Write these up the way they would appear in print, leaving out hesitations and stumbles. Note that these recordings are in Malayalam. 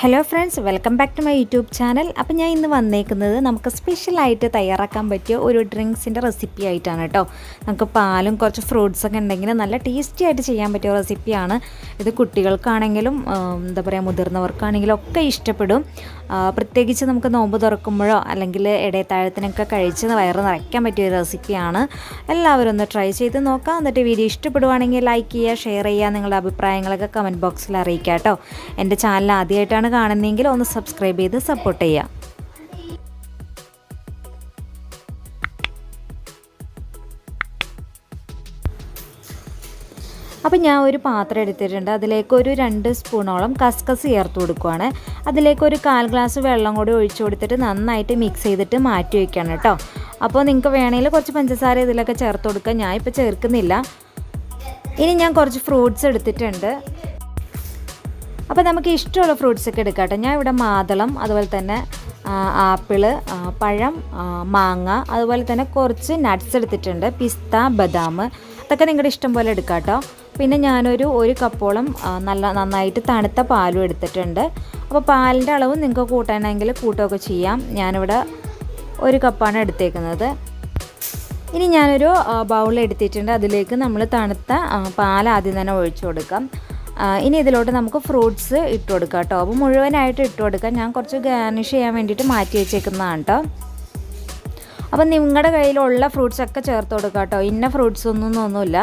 Hello friends, welcome back to my YouTube channel. അപ്പോൾ ഞാൻ ഇന്ന് വന്നേക്കുന്നത് നമുക്ക് സ്പെഷ്യലായിട്ട് തയ്യാറാക്കാൻ പറ്റിയ ഒരു ഡ്രിങ്ക്സിൻ്റെ റെസിപ്പി ആയിട്ടാണ് കേട്ടോ. നമുക്ക് പാലും കുറച്ച് ഫ്രൂട്ട്സൊക്കെ ഉണ്ടെങ്കിൽ നല്ല ടേസ്റ്റി ആയിട്ട് ചെയ്യാൻ പറ്റിയ റെസിപ്പിയാണ് ഇത്. കുട്ടികൾക്കാണെങ്കിലും എന്താ പറയുക, മുതിർന്നവർക്കാണെങ്കിലും ഒക്കെ ഇഷ്ടപ്പെടും. പ്രത്യേകിച്ച് നമുക്ക് നോമ്പ് തുറക്കുമ്പോഴോ അല്ലെങ്കിൽ ഇടയത്താഴത്തിനൊക്കെ കഴിച്ച് വയറ് നിറയ്ക്കാൻ പറ്റിയ ഒരു റെസിപ്പിയാണ്. എല്ലാവരും ഒന്ന് ട്രൈ ചെയ്ത് നോക്കാം. എന്നിട്ട് വീഡിയോ ഇഷ്ടപ്പെടുവാണെങ്കിൽ ലൈക്ക് ചെയ്യുക, ഷെയർ ചെയ്യുക, നിങ്ങളുടെ അഭിപ്രായങ്ങളൊക്കെ കമൻറ്റ് ബോക്സിൽ അറിയിക്കുക കേട്ടോ. എൻ്റെ ചാനൽ ആദ്യമായിട്ടാണ് കാണുന്നതെങ്കിൽ ഒന്ന് സബ്സ്ക്രൈബ് ചെയ്ത് സപ്പോർട്ട് ചെയ്യുക. അപ്പോൾ ഞാൻ ഒരു പാത്രം എടുത്തിട്ടുണ്ട്. അതിലേക്ക് ഒരു 2 സ്പൂണോളം കസ്കസ് ചേർത്ത് കൊടുക്കുകയാണ്. അതിലേക്ക് ഒരു 1/4 ഗ്ലാസ് വെള്ളം കൂടി ഒഴിച്ചു കൊടുത്തിട്ട് നന്നായിട്ട് മിക്സ് ചെയ്തിട്ട് മാറ്റി വയ്ക്കണം കേട്ടോ. അപ്പോൾ നിങ്ങൾക്ക് വേണമെങ്കിൽ കുറച്ച് പഞ്ചസാര ഇതിലൊക്കെ ചേർത്ത് കൊടുക്കുക. ഞാൻ ഇപ്പോൾ ചേർക്കുന്നില്ല. ഇനി ഞാൻ കുറച്ച് ഫ്രൂട്ട്സ് എടുത്തിട്ടുണ്ട്. അപ്പോൾ നമുക്ക് ഇഷ്ടമുള്ള ഫ്രൂട്ട്സൊക്കെ എടുക്കാം കേട്ടോ. ഞാൻ ഇവിടെ മാതളം, അതുപോലെ തന്നെ ആപ്പിള്, പഴം, മാങ്ങ, അതുപോലെ തന്നെ കുറച്ച് നട്ട്സ് എടുത്തിട്ടുണ്ട്. പിസ്ത, ബദാം, അതൊക്കെ നിങ്ങളുടെ ഇഷ്ടം പോലെ എടുക്കാം കേട്ടോ. പിന്നെ ഞാനൊരു കപ്പോളം നന്നായിട്ട് തണുത്ത പാലും എടുത്തിട്ടുണ്ട്. അപ്പോൾ പാലിൻ്റെ അളവ് നിങ്ങൾക്ക് കൂട്ടാനെങ്കിൽ കൂട്ടുകയൊക്കെ ചെയ്യാം. ഞാനിവിടെ 1 കപ്പാണ് എടുത്തേക്കുന്നത്. ഇനി ഞാനൊരു ബൗൾ എടുത്തിട്ടുണ്ട്. അതിലേക്ക് നമ്മൾ തണുത്ത പാൽ ആദ്യം തന്നെ ഒഴിച്ചു കൊടുക്കാം. ഇനി ഇതിലോട്ട് നമുക്ക് ഫ്രൂട്ട്സ് ഇട്ട് കൊടുക്കാം കേട്ടോ. അപ്പോൾ മുഴുവനായിട്ട് ഇട്ട് കൊടുക്കാം. ഞാൻ കുറച്ച് ഗാർണിഷ് ചെയ്യാൻ വേണ്ടിയിട്ട് മാറ്റി വെച്ചേക്കുന്നതാണ് കേട്ടോ. അപ്പോൾ നിങ്ങളുടെ കയ്യിലുള്ള ഫ്രൂട്ട്സൊക്കെ ചേർത്ത് കൊടുക്കാം കേട്ടോ. ഇന്ന ഫ്രൂട്ട്സ് ഒന്നുമില്ല.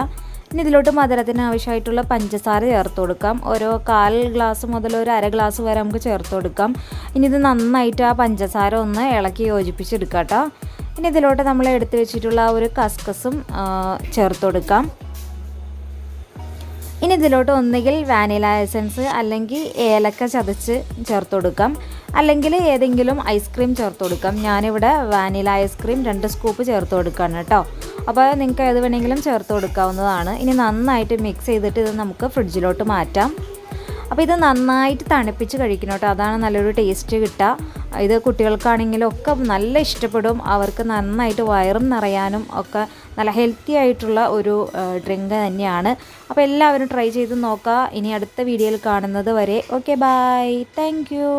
ഇനി ഇതിലോട്ട് മധുരത്തിന് ആവശ്യമായിട്ടുള്ള പഞ്ചസാര ചേർത്ത് കൊടുക്കാം. ഓരോ 1/4 ഗ്ലാസ് മുതൽ ഒരു 1/2 ഗ്ലാസ് വരെ നമുക്ക് ചേർത്ത് കൊടുക്കാം. ഇനി ഇത് നന്നായിട്ട് ആ പഞ്ചസാര ഒന്ന് ഇളക്കി യോജിപ്പിച്ചെടുക്കാം കേട്ടോ. ഇനി ഇതിലോട്ട് നമ്മൾ എടുത്ത് വെച്ചിട്ടുള്ള ഒരു കസ്കസും ചേർത്ത് കൊടുക്കാം. ഇനി ഇതിലോട്ട് ഒന്നുകിൽ വാനില എസൻസ് അല്ലെങ്കിൽ ഏലക്ക ചതച്ച് ചേർത്ത് കൊടുക്കാം, അല്ലെങ്കിൽ ഏതെങ്കിലും ഐസ്ക്രീം ചേർത്ത് കൊടുക്കാം. ഞാനിവിടെ വാനില ഐസ്ക്രീം 2 സ്കൂപ്പ് ചേർത്ത് കൊടുക്കുകയാണ് കേട്ടോ. അപ്പോൾ നിങ്ങൾക്ക് ഏത് വേണമെങ്കിലും ചേർത്ത് കൊടുക്കാവുന്നതാണ്. ഇനി നന്നായിട്ട് മിക്സ് ചെയ്തിട്ട് ഇത് നമുക്ക് ഫ്രിഡ്ജിലോട്ട് മാറ്റാം. അപ്പോൾ ഇത് നന്നായിട്ട് തണുപ്പിച്ച് കഴിക്കണം കേട്ടോ. അതാണ് നല്ലൊരു ടേസ്റ്റ് കിട്ടുക. ഇത് കുട്ടികൾക്കാണെങ്കിലും ഒക്കെ നല്ല ഇഷ്ടപ്പെടും. അവർക്ക് നന്നായിട്ട് വയറും നിറയാനും ഒക്കെ നല്ല ഹെൽത്തി ആയിട്ടുള്ള ഒരു ഡ്രിങ്ക് തന്നെയാണ്. അപ്പോൾ എല്ലാവരും ട്രൈ ചെയ്ത് നോക്കുക. ഇനി അടുത്ത വീഡിയോയിൽ കാണുന്നത് വരെ ഓക്കെ, ബൈ, താങ്ക് യു.